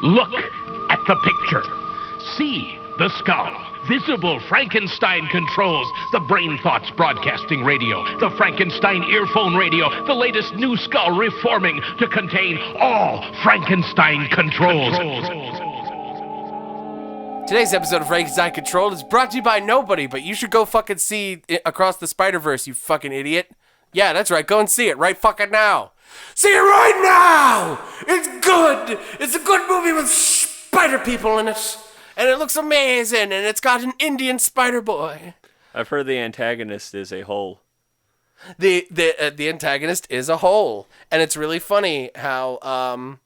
Look at the picture. See the skull. Visible Frankenstein controls. The Brain Thoughts broadcasting radio. The Frankenstein earphone radio. The latest new skull reforming to contain all Frankenstein controls. Today's episode of Frankenstein Controlled is brought to you by nobody, but you should go fucking see Across the Spider-Verse, you fucking idiot. Yeah, that's right. Go and see it right fucking now. See it right now! It's good! It's a good movie with spider people in it. And it looks amazing, and it's got an Indian spider boy. I've heard the antagonist is a hole. The antagonist is a hole. And it's really funny how,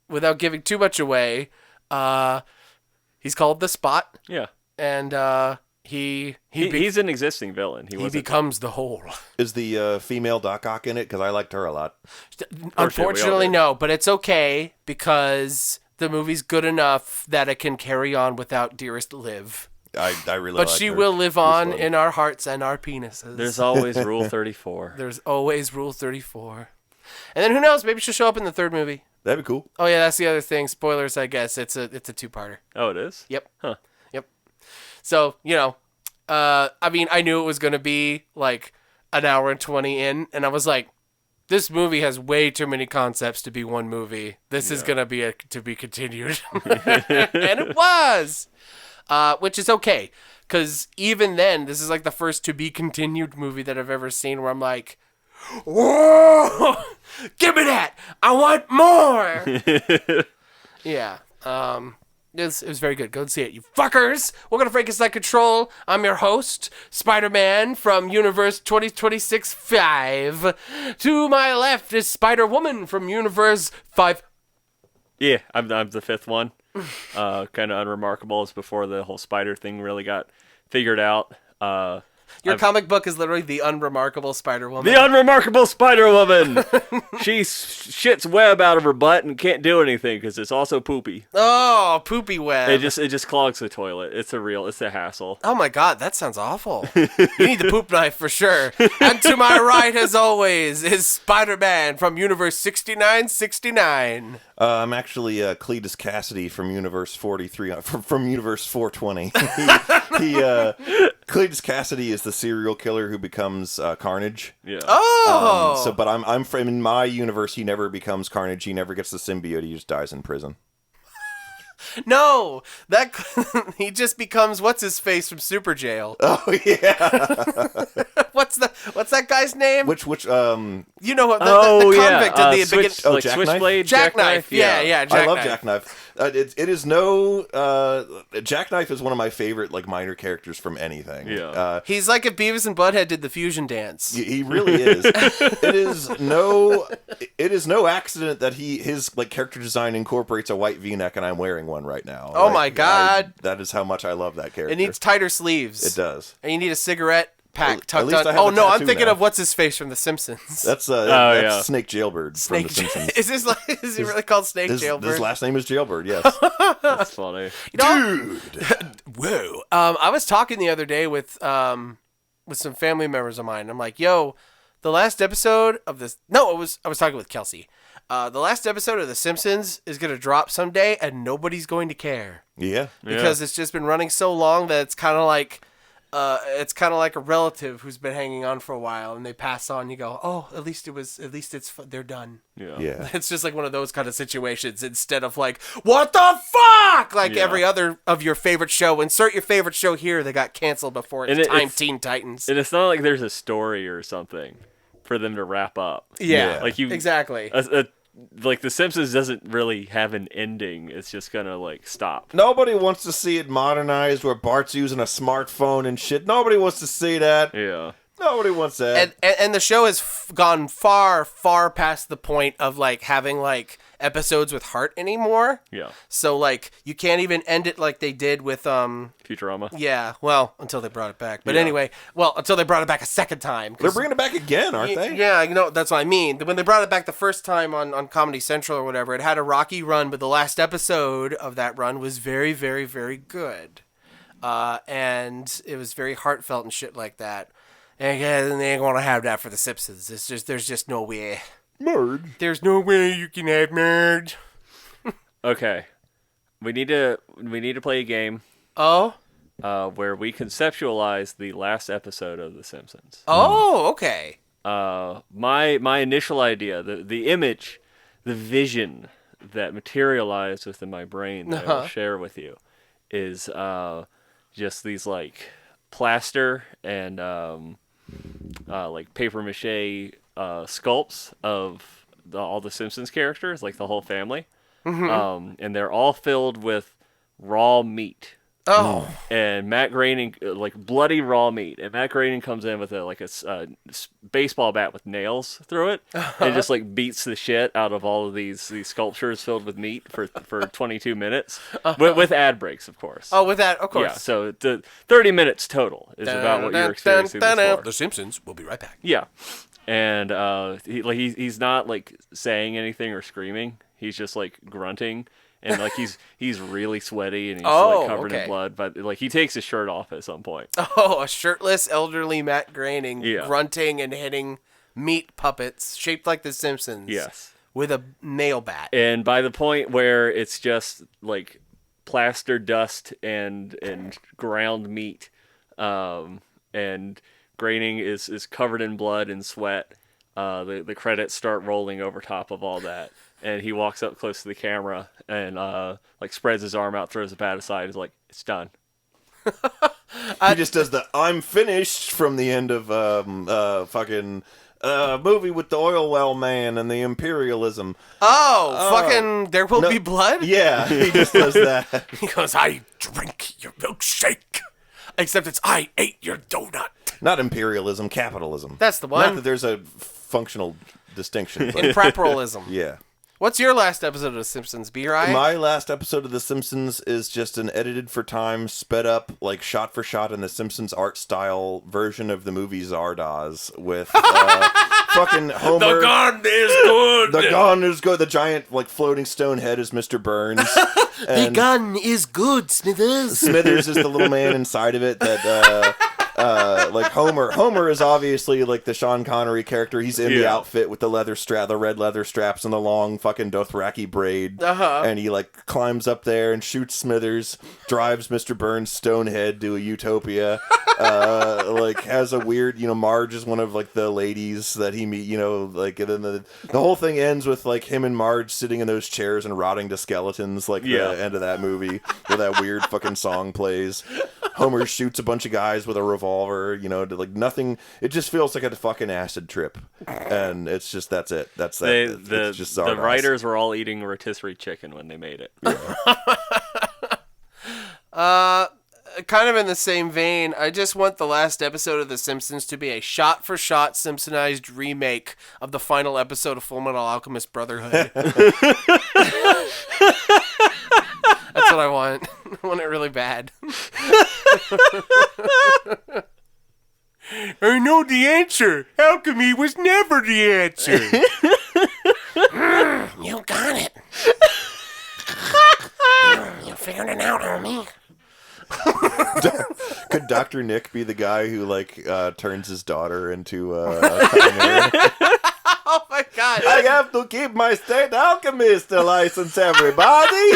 without giving too much away, he's called the Spot. Yeah. And he's an existing villain. He becomes the Hole. Is the female Doc Ock in it? Because I liked her a lot. Unfortunately, no. But it's okay because the movie's good enough that it can carry on without Dearest live. I really But liked she her. will live on in our hearts and our penises. There's always Rule 34. There's always Rule 34. And then who knows? Maybe she'll show up in the third movie. That'd be cool. Oh, yeah, that's the other thing. Spoilers, I guess. It's a two-parter. Oh, it is? Yep. Huh. Yep. So, I mean, I knew it was going to be like an hour and 20 in, and I was like, this movie has way too many concepts to be one movie. This is going to be to be continued. And it was, which is okay. Because even then, this is like the first to be continued movie that I've ever seen where I'm like, whoa, give me that. I want more. Yeah. It was very good. Go and see it, you fuckers. Welcome to Frankenstein Control. I'm your host, Spider-Man from Universe 2026-5. To my left is Spider-Woman from Universe 5. Yeah, I'm the fifth one. Kind of unremarkable. It's before the whole spider thing really got figured out. Your comic book is literally The Unremarkable Spider-Woman. The Unremarkable Spider-Woman! She shits web out of her butt and can't do anything because it's also poopy. Oh, poopy web. It just clogs the toilet. It's a hassle. Oh my god, that sounds awful. You need the poop knife for sure. And to my right, as always, is Spider-Man from Universe 6969. I'm actually Cletus Cassidy from Universe 43, from Universe 420. Cletus Cassidy is the serial killer who becomes Carnage. Yeah. Oh. But I'm from, in my universe, he never becomes Carnage. He never gets the symbiote. He just dies in prison. No, that he just becomes what's his face from Super Jail. Oh yeah. What's that guy's name? Which you know what? The convict at the beginning. Switchblade. Jackknife. Yeah. Jackknife. I love Jackknife. It is no. Jackknife is one of my favorite minor characters from anything. Yeah. He's like if Beavis and Butthead did the fusion dance. He really is. It is no accident that his character design incorporates a white V-neck, and I'm wearing one right now. Oh my god. That is how much I love that character. It needs tighter sleeves. It does. And you need a cigarette pack tucked least on. I have Oh a no, I'm tattoo thinking now. of what's his face from The Simpsons. That's Snake Jailbird from The Simpsons. Is he really called Snake Jailbird? His last name is Jailbird, yes. That's funny. Dude! Whoa. I was talking the other day with some family members of mine. I'm like, yo, the last episode of this... No, I was talking with Kelsey. The last episode of The Simpsons is going to drop someday, and nobody's going to care. Yeah. Because it's just been running so long that it's kind of like a relative who's been hanging on for a while, and they pass on. You go, oh, at least they're done. Yeah. It's just like one of those kind of situations instead of like, what the fuck? Like every other of your favorite show. Insert your favorite show here. They got canceled before it's Teen Titans. And it's not like there's a story or something for them to wrap up. Yeah. Exactly. Like The Simpsons doesn't really have an ending. It's just gonna stop. Nobody wants to see it modernized where Bart's using a smartphone and shit. Nobody wants to see that. Yeah. Nobody wants that. And the show has gone far, far past the point of having episodes with heart anymore. Yeah. So you can't even end it like they did with Futurama. Yeah. Well, until they brought it back. But anyway, until they brought it back a second time. They're bringing it back again, aren't they? Yeah, that's what I mean. When they brought it back the first time on Comedy Central or whatever, it had a rocky run, but the last episode of that run was very, very, very good. And it was very heartfelt and shit like that. And they ain't gonna have that for The Simpsons. There's just no way. Nerd. There's no way you can have nerd. Okay. we need to play a game Oh. where we conceptualize the last episode of The Simpsons. Oh, okay. My initial idea, the image, the vision that materialized within my brain that I will share with you is just these like plaster and like paper mache sculpts of all the Simpsons characters, like the whole family. And they're all filled with raw meat. Oh. And Matt Groening, like bloody raw meat, and Matt Groening comes in with a baseball bat with nails through it, and just like beats the shit out of all of these sculptures filled with meat for 22 minutes, with ad breaks, of course. Oh, with that, of course. Yeah, so 30 minutes total is about what you're experiencing this for. The Simpsons will be right back. Yeah, and he's not like saying anything or screaming. He's just like grunting. And like he's really sweaty and he's like covered in blood, but like he takes his shirt off at some point. Oh, a shirtless elderly Matt Groening grunting and hitting meat puppets shaped like the Simpsons. Yes. With a nail bat. And by the point where it's just like plaster dust and ground meat, and Groening is covered in blood and sweat, the credits start rolling over top of all that. And he walks up close to the camera and like spreads his arm out, throws the bat aside, is like, "It's done." He just does the "I'm finished" from the end of fucking movie with the oil well man and the imperialism. Fucking There Will Be Blood? Yeah, he just does that. He goes, "I drink your milkshake, except it's I ate your donut." Not imperialism, capitalism. That's the one. Not that there's a functional distinction. But Improperalism. yeah. What's your last episode of The Simpsons, B-Rye? My last episode of The Simpsons is just an edited for time, sped up, like shot for shot in The Simpsons art style version of the movie Zardoz with fucking Homer. The gun is good. The gun is good. The giant like floating stone head is Mr. Burns. The gun is good, Smithers. Smithers is the little man inside of it that like Homer is obviously like the Sean Connery character. He's in the outfit with the red leather straps and the long fucking Dothraki braid. And he like climbs up there and shoots Smithers, drives Mr. Burns' stone head to a utopia. Like has a weird, Marge is one of like the ladies that he meet, like, and then the whole thing ends with like him and Marge sitting in those chairs and rotting to skeletons, like the end of that movie where that weird fucking song plays. Homer shoots a bunch of guys with a revolver, like nothing. It just feels like a fucking acid trip, and it's just that's it. That's that. It's just the writers were all eating rotisserie chicken when they made it. Yeah. Kind of in the same vein, I just want the last episode of The Simpsons to be a shot-for-shot Simpsonized remake of the final episode of Fullmetal Alchemist Brotherhood. That's what I want. I want it really bad. I know the answer. Alchemy was never the answer. You got it. You figured it out, homie. Could Dr. Nick be the guy who like turns his daughter into a Oh my god. I have to keep my state alchemist license, everybody.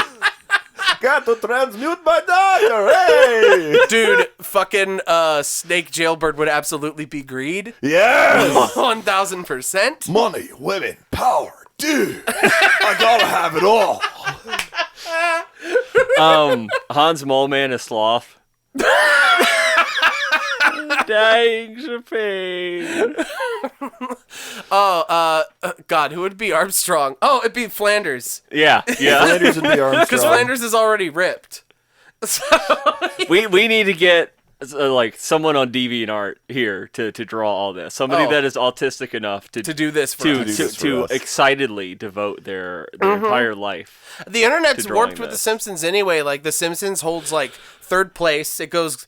Got to transmute my daughter, hey! Dude, fucking Snake Jailbird would absolutely be Greed. Yes! 1000%. Money, women, power, dude. I gotta have it all. Hans Moleman is Sloth. Dying of pain. God, who would be Armstrong? Oh, it'd be Flanders. Yeah. Flanders would be Armstrong. Because Flanders is already ripped. So we need to get like someone on DeviantArt here to draw all this. Somebody that is autistic enough to do this for us. to excitedly devote their entire life. The internet's to warped drawing with The this. Simpsons anyway. Like, The Simpsons holds, like, third place. It goes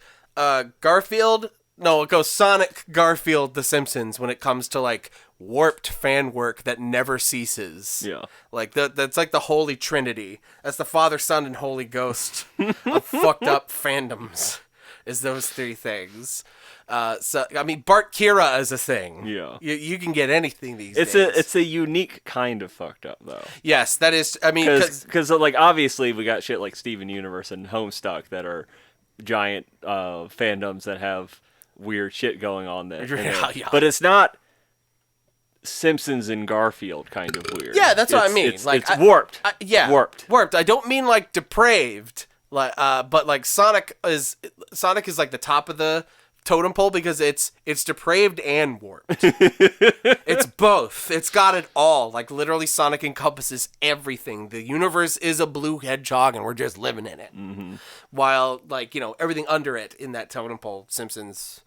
Garfield. No, it goes Sonic, Garfield, The Simpsons when it comes to, like, warped fan work that never ceases. Yeah. Like, that's like the Holy Trinity. That's the Father, Son, and Holy Ghost of fucked up fandoms. is those three things. So I mean, Bart Kira is a thing. Yeah. You can get anything these days. It's a unique kind of fucked up though. Yes, that is. I mean, because like obviously we got shit like Steven Universe and Homestuck that are giant fandoms that have weird shit going on there. Yeah. But it's not Simpsons and Garfield kind of weird. Yeah, that's what I mean. It's warped. Warped. Warped. I don't mean like depraved, like but like Sonic is like the top of the totem pole because it's depraved and warped. It's both. It's got it all. Like literally, Sonic encompasses everything. The universe is a blue hedgehog, and we're just living in it. Mm-hmm. While like everything under it in that totem pole, Simpsons,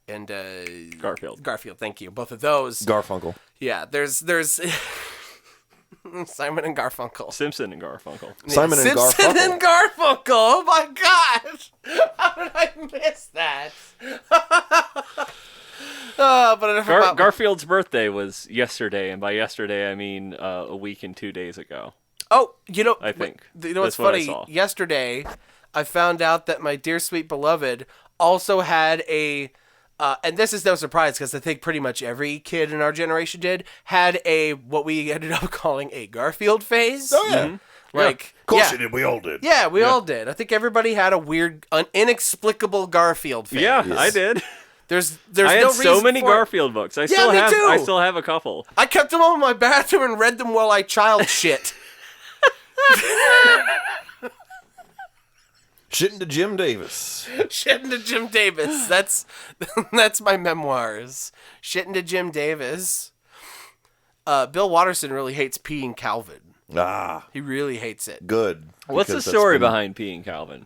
and Garfield. Thank you. Both of those. Garfunkel. Yeah. There's Simon and Garfunkel. Simpson and Garfunkel. Simon and Garfunkel. Simpson and Garfunkel. Oh my gosh. How did I miss that? But Garfield's birthday was yesterday, and by yesterday I mean a week and 2 days ago. Oh, I think. What's funny? Yesterday, I found out that my dear sweet beloved also had a. And this is no surprise because I think pretty much every kid in our generation had what we ended up calling a Garfield phase. Oh, yeah. Mm-hmm. Like, of course you did. We all did. Yeah, we all did. I think everybody had a weird, inexplicable Garfield phase. Yeah, I did. There's I no had so reason many for it. Garfield books. I me too. I still have a couple. I kept them all in my bathroom and read them while I child shit. Shitting to Jim Davis. Shitting to Jim Davis. That's my memoirs. Shitting to Jim Davis. Bill Watterson really hates peeing Calvin. Ah. He really hates it. Good. What's the story behind peeing Calvin?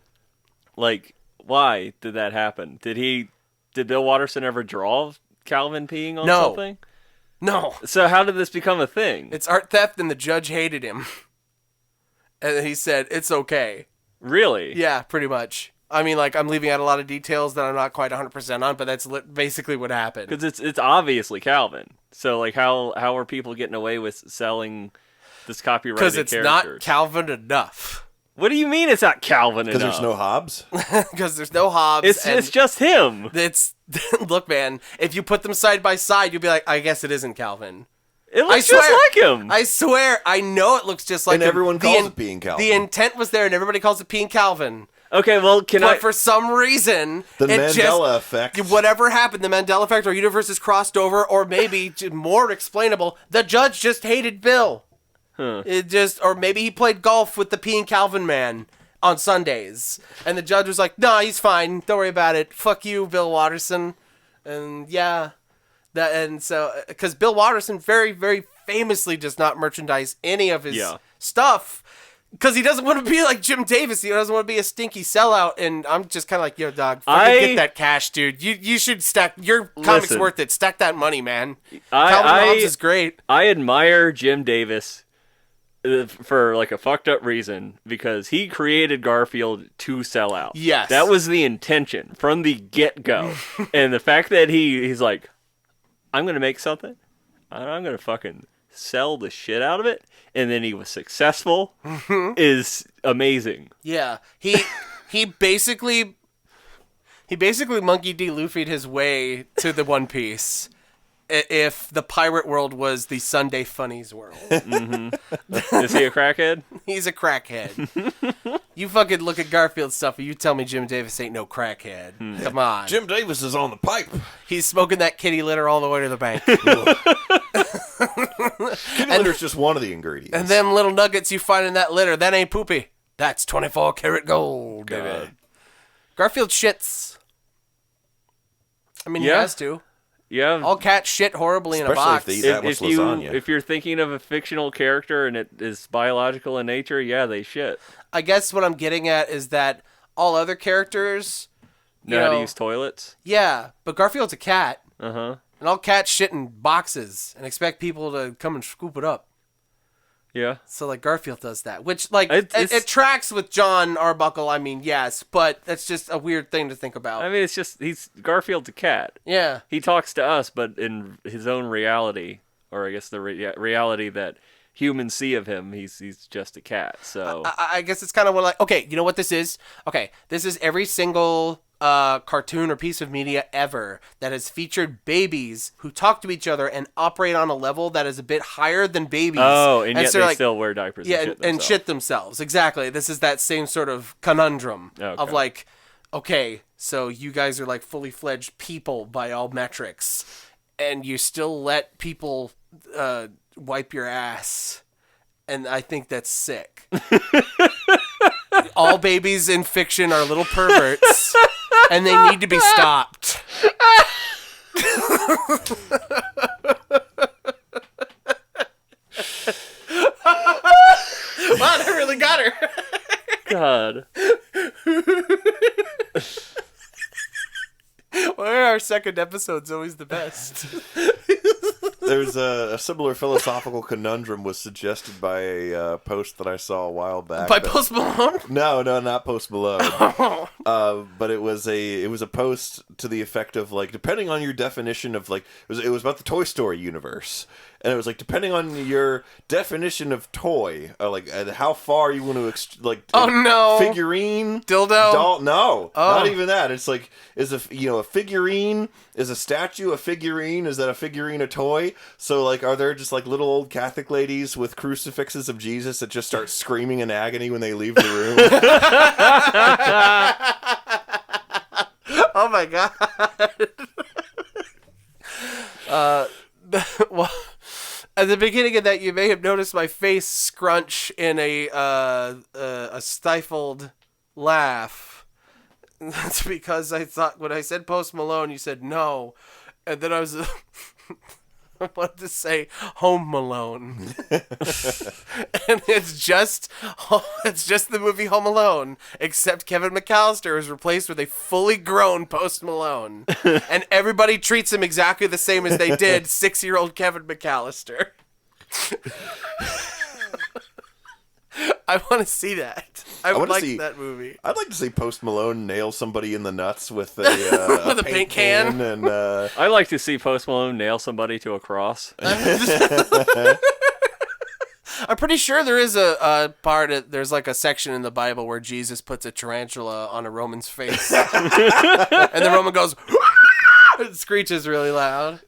Like, why did that happen? Did Bill Watterson ever draw Calvin peeing on something? No. So how did this become a thing? It's art theft and the judge hated him. And he said, it's okay. Really? Yeah, pretty much. I mean, like, I'm leaving out a lot of details that I'm not quite 100% on, but that's basically what happened. Because it's obviously Calvin. So, like, how are people getting away with selling this copyrighted character? Because it's not Calvin enough. What do you mean it's not Calvin enough? Because there's no Hobbs? Because there's no Hobbs. It's just him. Look, man, if you put them side by side, you'll be like, I guess it isn't Calvin. It looks just like him. I swear, I know it looks just like him. And everyone calls it Peeing Calvin. The intent was there, and everybody calls it Peeing Calvin. Okay, well, But for some reason, the Mandela effect. Whatever happened, the Mandela effect, or universes crossed over, or maybe more explainable, the judge just hated Bill. Huh. Or maybe he played golf with the Peeing Calvin man on Sundays, and the judge was like, "Nah, he's fine. Don't worry about it. Fuck you, Bill Watterson." And yeah. Because Bill Watterson very, very famously does not merchandise any of his stuff because he doesn't want to be like Jim Davis. He doesn't want to be a stinky sellout. And I'm just kind of like, yo, dog, fucking get that cash, dude. You should stack your comics worth it. Stack that money, man. Calvin Hobbes is great. I admire Jim Davis for like a fucked up reason because he created Garfield to sell out. Yes, that was the intention from the get go. And the fact that he's like, I'm going to make something, I'm going to fucking sell the shit out of it, and then he was successful, is amazing. Yeah. He basically Monkey D. Luffy'd his way to the One Piece if the pirate world was the Sunday Funnies world. Mm-hmm. Is he a crackhead? He's a crackhead. You fucking look at Garfield stuff and you tell me Jim Davis ain't no crackhead. Come on. Jim Davis is on the pipe. He's smoking that kitty litter all the way to the bank. Kitty litter's just one of the ingredients. And them little nuggets you find in that litter, that ain't poopy. That's 24 karat gold, baby. Garfield shits. I mean, he has to. Yeah. All cats shit horribly in a box. If they eat that much lasagna. If you're thinking of a fictional character and it is biological in nature, yeah, they shit. I guess what I'm getting at is that all other characters know how to use toilets. Yeah, but Garfield's a cat. Uh-huh. And all cats shit in boxes and expect people to come and scoop it up. Yeah. So, like, Garfield does that, which, like, it tracks with John Arbuckle, I mean, yes, but that's just a weird thing to think about. I mean, it's just, Garfield's a cat. Yeah. He talks to us, but in his own reality, or I guess the reality that humans see of him, he's just a cat. So I guess it's kind of like, okay, you know what this is? Okay, this is every single cartoon or piece of media ever that has featured babies who talk to each other and operate on a level that is a bit higher than babies. Oh, and yet so they like, still wear diapers and shit themselves. Exactly. This is that same sort of conundrum of like, okay, so you guys are like fully fledged people by all metrics, and you still let people wipe your ass, and I think that's sick. All babies in fiction are little perverts, and they need to be stopped. Wow, that really got her. God. Why are our second episodes always the best? There's a similar philosophical conundrum was suggested by a post that I saw a while back. By Post Malone? No, not Post Malone. But it was a post to the effect of like, depending on your definition of like, it was about the Toy Story universe, and it was like, depending on your definition of toy, like how far you want to figurine, dildo, doll, no, not even that. It's like, is a figurine, is a statue a figurine? Is that a figurine a toy? So like, are there just like little old Catholic ladies with crucifixes of Jesus that just start screaming in agony when they leave the room? Oh my god. Well, at the beginning of that, you may have noticed my face scrunch in a stifled laugh. That's because I thought when I said Post Malone, you said no, and then I was I wanted to say Home Alone, and it's just the movie Home Alone, except Kevin McAllister is replaced with a fully grown Post Malone, and everybody treats him exactly the same as they did 6-year-old Kevin McAllister. I want to see that. I would like that movie. I'd like to see Post Malone nail somebody in the nuts with a, with a paint can. And I like to see Post Malone nail somebody to a cross. I'm pretty sure there is a part. There's like a section in the Bible where Jesus puts a tarantula on a Roman's face, and the Roman goes. It screeches really loud.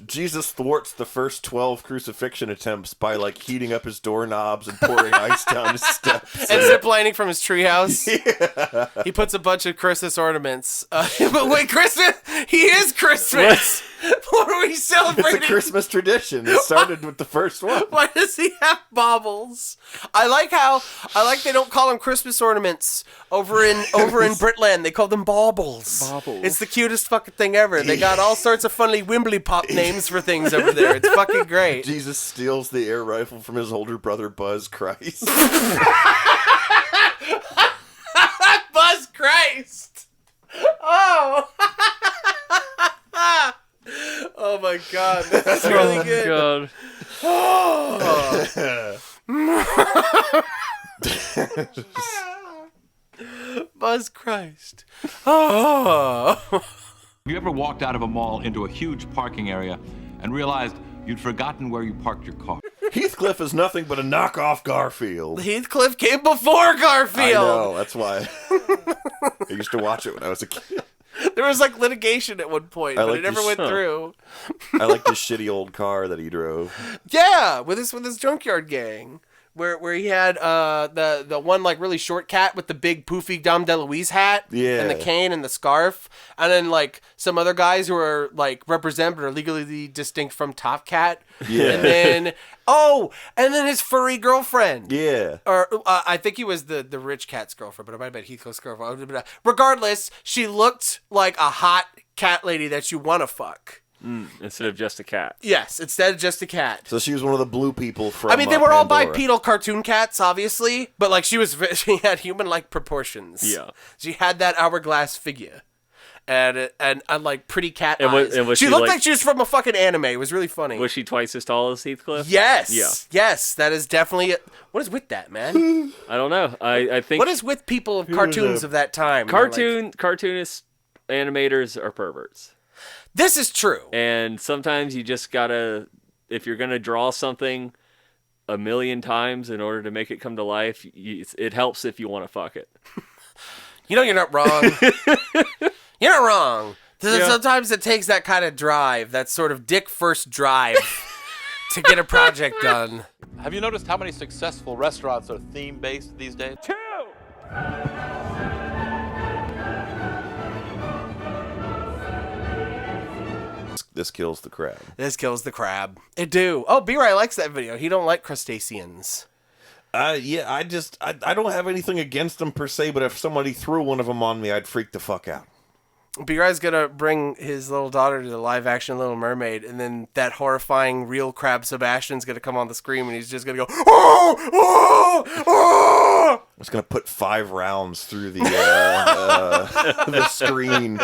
Jesus thwarts the first 12 crucifixion attempts by like heating up his doorknobs and pouring ice down his steps. And ziplining from his treehouse. Yeah. He puts a bunch of Christmas ornaments. But wait, Christmas? He is Christmas. What are we celebrating? It's a Christmas tradition. It started with the first one. Why does he have baubles? I like they don't call them Christmas ornaments over in Britland. They call them baubles. Baubles. It's the cutest fucking thing ever. They got all sorts of funny Wimbly Pop names for things over there. It's fucking great. Jesus steals the air rifle from his older brother Buzz Christ. Buzz Christ. Oh. Oh my god, that's really good. Oh god. Buzz Christ. Oh. You ever walked out of a mall into a huge parking area and realized you'd forgotten where you parked your car? Heathcliff is nothing but a knockoff Garfield. Heathcliff came before Garfield. I know, that's why. I used to watch it when I was a kid. There was like litigation at one point, but it never went through. I liked his shitty old car that he drove. Yeah, with his junkyard gang, where he had the one like really short cat with the big poofy Dom DeLuise hat, and the cane and the scarf, and then like some other guys who are like represent but are legally distinct from Top Cat. Yeah, and then his furry girlfriend. Yeah, or I think he was the rich cat's girlfriend, but it might have been Heathcliff's girlfriend. Regardless, she looked like a hot cat lady that you want to fuck. Instead of just a cat. Yes, instead of just a cat. So she was one of the blue people from. I mean, they were all Pandora. bipedal cartoon cats, obviously, but like she had human-like proportions. Yeah, she had that hourglass figure, and like pretty cat eyes. Was she looked like she was from a fucking anime. It was really funny. Was she twice as tall as Heathcliff? Yes. Yeah. Yes, that is definitely. What is with that, man? I don't know. I think. What is with people of cartoons of that time? Cartoonist animators are perverts. This is true. And sometimes you just gotta, if you're gonna draw something a million times in order to make it come to life, it helps if you want to fuck it. You know, you're not wrong. You're not wrong. Yeah. Sometimes it takes that kind of drive, that sort of dick first drive, to get a project done. Have you noticed how many successful restaurants are theme-based these days? This kills the crab. This kills the crab. It do. Oh, B-Ray likes that video. He don't like crustaceans. Yeah, I don't have anything against them per se, but if somebody threw one of them on me, I'd freak the fuck out. B-Ray's gonna bring his little daughter to the live-action Little Mermaid, and then that horrifying real crab Sebastian's gonna come on the screen, and he's just gonna go, oh, oh, oh! I'm just gonna put 5 rounds through the the screen.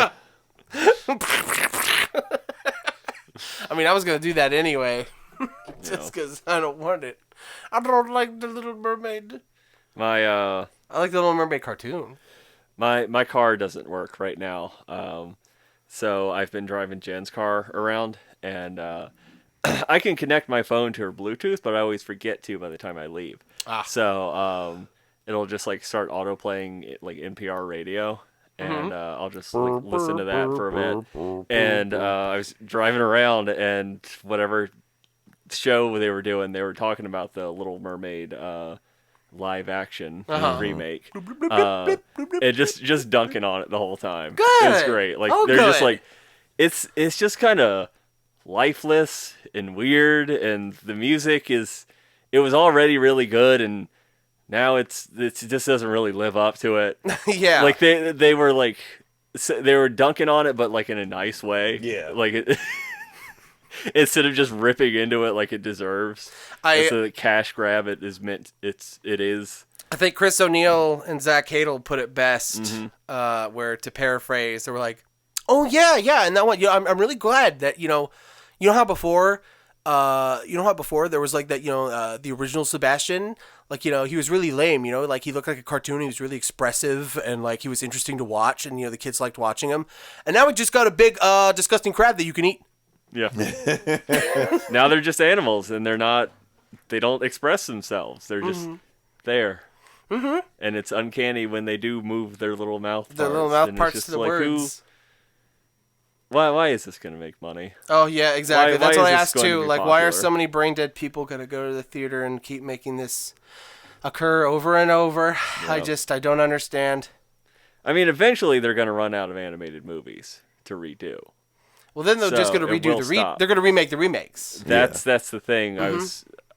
I mean, I was gonna do that anyway, just because I don't want it. I don't like the Little Mermaid. I like the Little Mermaid cartoon. My car doesn't work right now, so I've been driving Jen's car around, and I can connect my phone to her Bluetooth, but I always forget to by the time I leave. So it'll just like start auto playing like NPR radio. And I'll just like, listen to that for a bit. And I was driving around, and whatever show they were doing, they were talking about the Little Mermaid live action remake. And just dunking on it the whole time. Good. It's great. Like they're just like it's just kind of lifeless and weird, and the music it was already really good, and now it just doesn't really live up to it. Yeah. Like they were like they were dunking on it, but like in a nice way. Yeah. Like it, instead of just ripping into it like it deserves. It's a cash grab. It is meant. It is. I think Chris O'Neill and Zach Hadel put it best. Where, to paraphrase, they were like, "Oh yeah," and that one. I'm really glad that you know how before. There was like that, the original Sebastian, like, he was really lame, like he looked like a cartoon. He was really expressive and like he was interesting to watch, and, the kids liked watching him. And now we just got a big, disgusting crab that you can eat. Yeah. Now they're just animals, and they don't express themselves. They're just there. Mm-hmm. And it's uncanny when they do move their little mouth parts. Their little mouth parts to the words. Why is this going to make money? Oh, yeah, exactly. That's what I asked, too. Like, popular? why are so many brain-dead people going to go to the theater and keep making this occur over and over? Yeah. I don't understand. I mean, eventually they're going to run out of animated movies to redo. Well, then they're just going to redo they're going to remake the remakes. That's the thing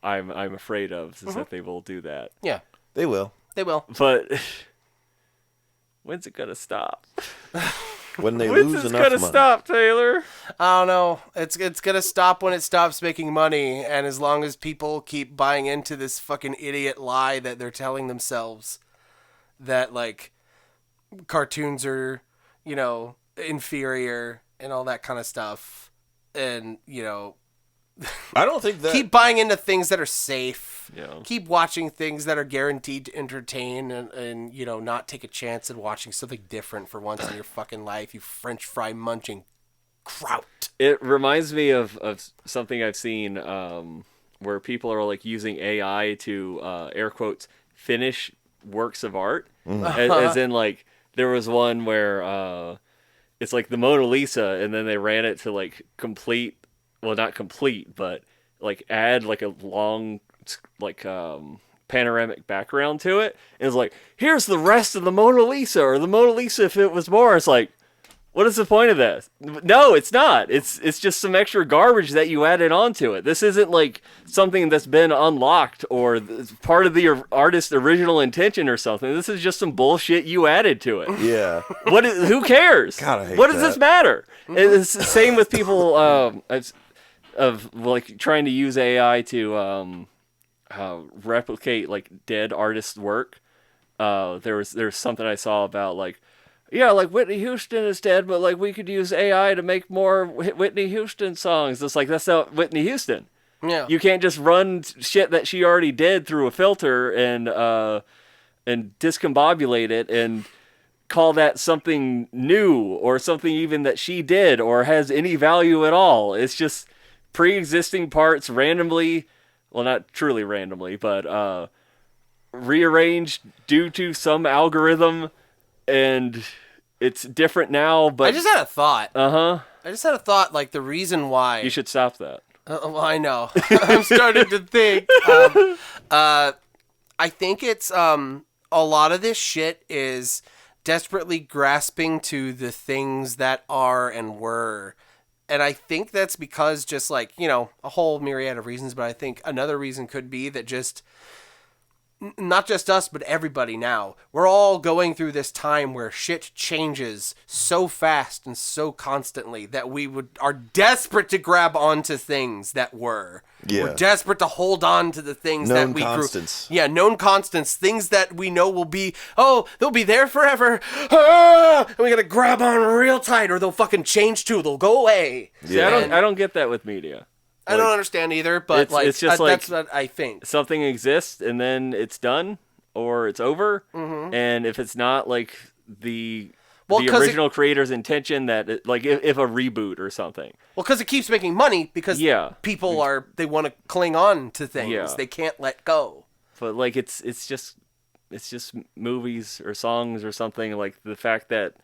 I'm afraid of, is that they will do that. Yeah. They will. They will. But when's it going to stop? When they When's lose this enough gonna money. stop, Taylor? I don't know. It's gonna stop when it stops making money, and as long as people keep buying into this fucking idiot lie that they're telling themselves that like cartoons are, inferior and all that kind of stuff, and I don't think that. keep buying into things that are safe. Yeah. Keep watching things that are guaranteed to entertain, and not take a chance at watching something different for once in your fucking life, you French fry munching kraut. It reminds me of something I've seen where people are like using AI to air quotes finish works of art, as in like there was one where it's like the Mona Lisa, and then they ran it to like complete. Well, not complete, but like add like a long like panoramic background to it. And it's like, here's the rest of the Mona Lisa, or the Mona Lisa if it was more. It's like, what is the point of this? No, it's not. It's just some extra garbage that you added onto it. This isn't like something that's been unlocked or part of the artist's original intention or something. This is just some bullshit you added to it. Yeah. Who cares? God, I hate what does that. this matter? It's the same with people of like trying to use AI to replicate like dead artists' work. There's something I saw about like, yeah, like Whitney Houston is dead, but like we could use AI to make more Whitney Houston songs. It's like, that's not Whitney Houston. Yeah. You can't just run shit that she already did through a filter and discombobulate it and call that something new or something even that she did or has any value at all. It's just pre-existing parts randomly well, not truly randomly, but rearranged due to some algorithm, and it's different now. But I just had a thought. I just had a thought, like the reason why. you should stop that. Well, I know. I'm starting to think. I think it's a lot of this shit is desperately grasping to the things that are and were. And I think that's because just like, a whole myriad of reasons, but I think another reason could be that just not just us, but everybody now. We're all going through this time where shit changes so fast and so constantly that we are desperate to grab onto things that were. Yeah. We're desperate to hold on to the things Known that we constants. grew. Yeah, known constants. Things that we know will be, they'll be there forever. And we gotta grab on real tight or they'll fucking change too. They'll go away. See, I don't get that with media. I don't understand either, but it's just like that's what I think. Something exists and then it's done or it's over. Mm-hmm. And if it's not like the original creator's intention, that if a reboot or something. Well, because it keeps making money because people they want to cling on to things. Yeah. They can't let go. But like it's just movies or songs or something, like the fact that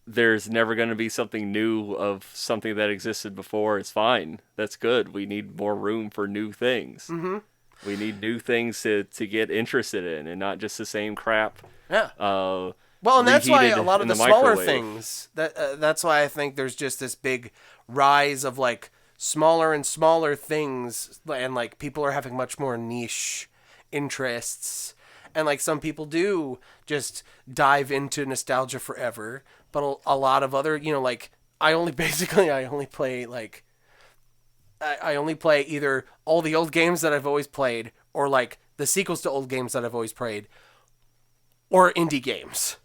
there's never going to be something new of something that existed before is fine. That's good. We need more room for new things. Mm-hmm. We need new things to get interested in and not just the same crap. Yeah. Well, and that's why a lot of the smaller things, that's why I think there's just this big rise of like smaller and smaller things, and like people are having much more niche interests. And like some people do just dive into nostalgia forever, but a lot of other, like I only play either all the old games that I've always played or like the sequels to old games that I've always played or indie games.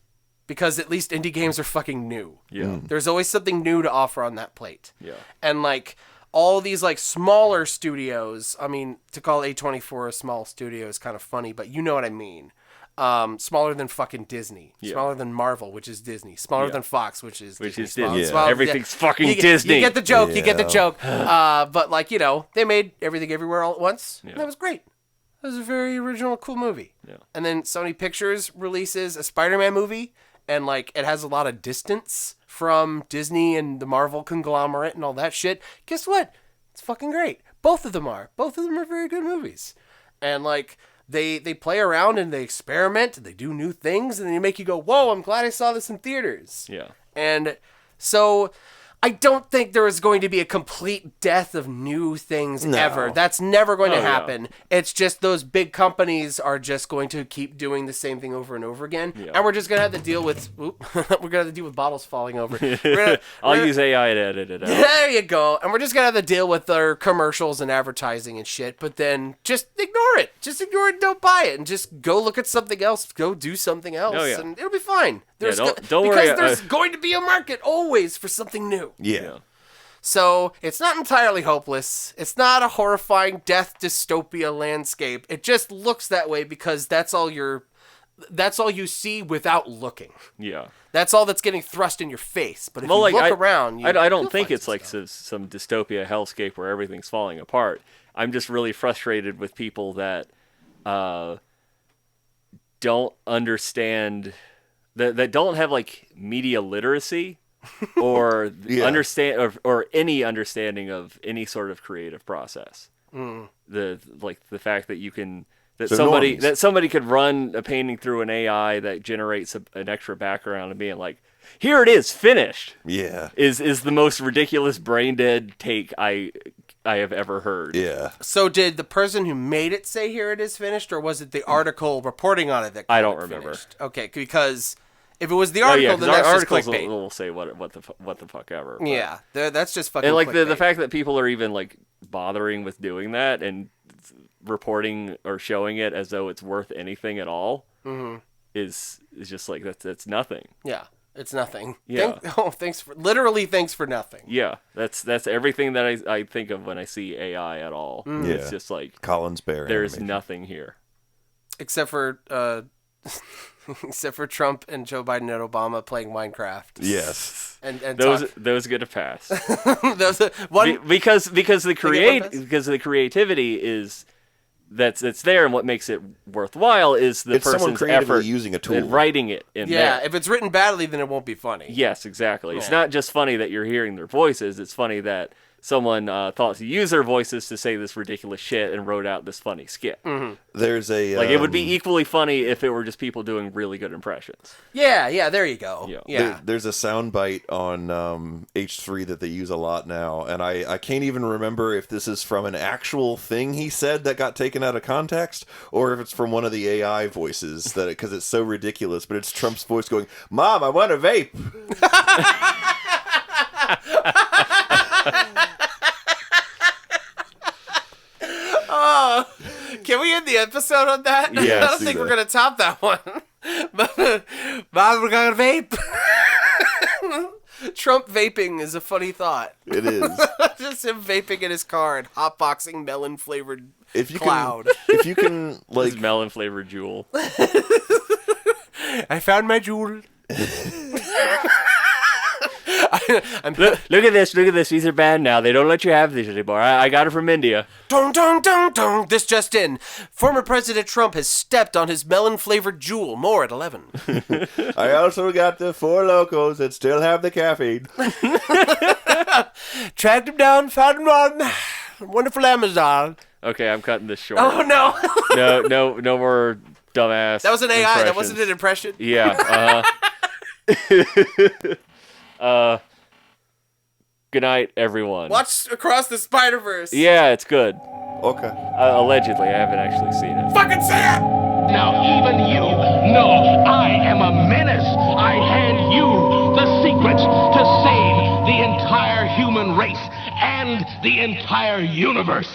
Because at least indie games are fucking new. Yeah. There's always something new to offer on that plate. Yeah. And like all these like smaller studios, I mean, to call A24 a small studio is kind of funny, but you know what I mean. Smaller than fucking Disney. Yeah. Smaller than Marvel, which is Disney. Smaller than Fox, which is Disney. Everything's fucking Disney. You get the joke. You get the joke. But like, they made Everything Everywhere All at Once. Yeah. And that was great. It was a very original, cool movie. Yeah. And then Sony Pictures releases a Spider-Man movie, and like it has a lot of distance from Disney and the Marvel conglomerate and all that shit. Guess what? It's fucking great. Both of them are very good movies. And like they play around and they experiment and they do new things and they make you go, whoa, I'm glad I saw this in theaters. Yeah. And so I don't think there is going to be a complete death of new things ever. That's never going to happen. Yeah. It's just those big companies are just going to keep doing the same thing over and over again. Yeah. And we're just going to have to deal with bottles falling over. I'll use AI to edit it out. There you go. And we're just going to have to deal with their commercials and advertising and shit. But then just ignore it. Just ignore it and don't buy it. And just go look at something else. Go do something else. And it'll be fine. Don't worry. Because there's going to be a market always for something new. Yeah. So it's not entirely hopeless. It's not a horrifying death dystopia landscape. It just looks that way because that's all you see without looking. Yeah. That's all that's getting thrust in your face. But if you look around, I don't think it's like some dystopia hellscape where everything's falling apart. I'm just really frustrated with people that don't understand that don't have like media literacy or understand or any understanding of any sort of creative process. The fact that you can somebody could run a painting through an AI that generates an extra background and being like, here it is, finished. Yeah, is the most ridiculous brain dead take I have ever heard. Yeah. So did the person who made it say here it is finished, or was it the article reporting on it that I don't remember? Finished? Okay, because if it was the article, then that's just clickbait. Will say what the fuck ever. But. Yeah, that's just fucking. And like clickbait. the fact that people are even like bothering with doing that and reporting or showing it as though it's worth anything at all is just like that's nothing. Yeah. It's nothing. Yeah. Thanks for nothing. Yeah, that's everything that I think of when I see AI at all. Yeah. It's just like Collins Bear. There's animation. nothing here. Except for Trump and Joe Biden and Obama playing Minecraft. Yes. and those get a pass. those one because the pass? creativity is that's there, and what makes it worthwhile is the It's someone person's creatively effort using a tool. in writing it. if it's written badly, then it won't be funny. Yes, exactly. It's Yeah. not just funny that you're hearing their voices. It's funny that someone thought to use their voices to say this ridiculous shit and wrote out this funny skit. There's a Like, it would be equally funny if it were just people doing really good impressions. Yeah, there you go. Yeah. There's a soundbite on H3 that they use a lot now, and I can't even remember if this is from an actual thing he said that got taken out of context, or if it's from one of the AI voices, that because it's so ridiculous, but it's Trump's voice going, "Mom, I want a vape." Can we end the episode on that? Yes, I don't think we're gonna top that one. Mom, we're gonna vape. Trump vaping is a funny thought. It is. Just him vaping in his car and hotboxing melon flavored If you cloud. if you can like This melon flavored Juul. I found my jewel. Look at this. These are banned now. They don't let you have these anymore. I got it from India. Dong, dong, dong, dong. This just in. Former President Trump has stepped on his melon-flavored jewel. More at 11. I also got the 4 Locos that still have the caffeine. Tracked him down, found him on wonderful Amazon. Okay, I'm cutting this short. Oh, no. No more dumbass. That was an AI. That impressions. wasn't an impression. Yeah. Good night, everyone. Watch Across the Spider-Verse. Yeah, it's good. Okay. Allegedly, I haven't actually seen it. Fucking say it! Now even you know I am a menace. I hand you the secrets to save the entire human race and the entire universe.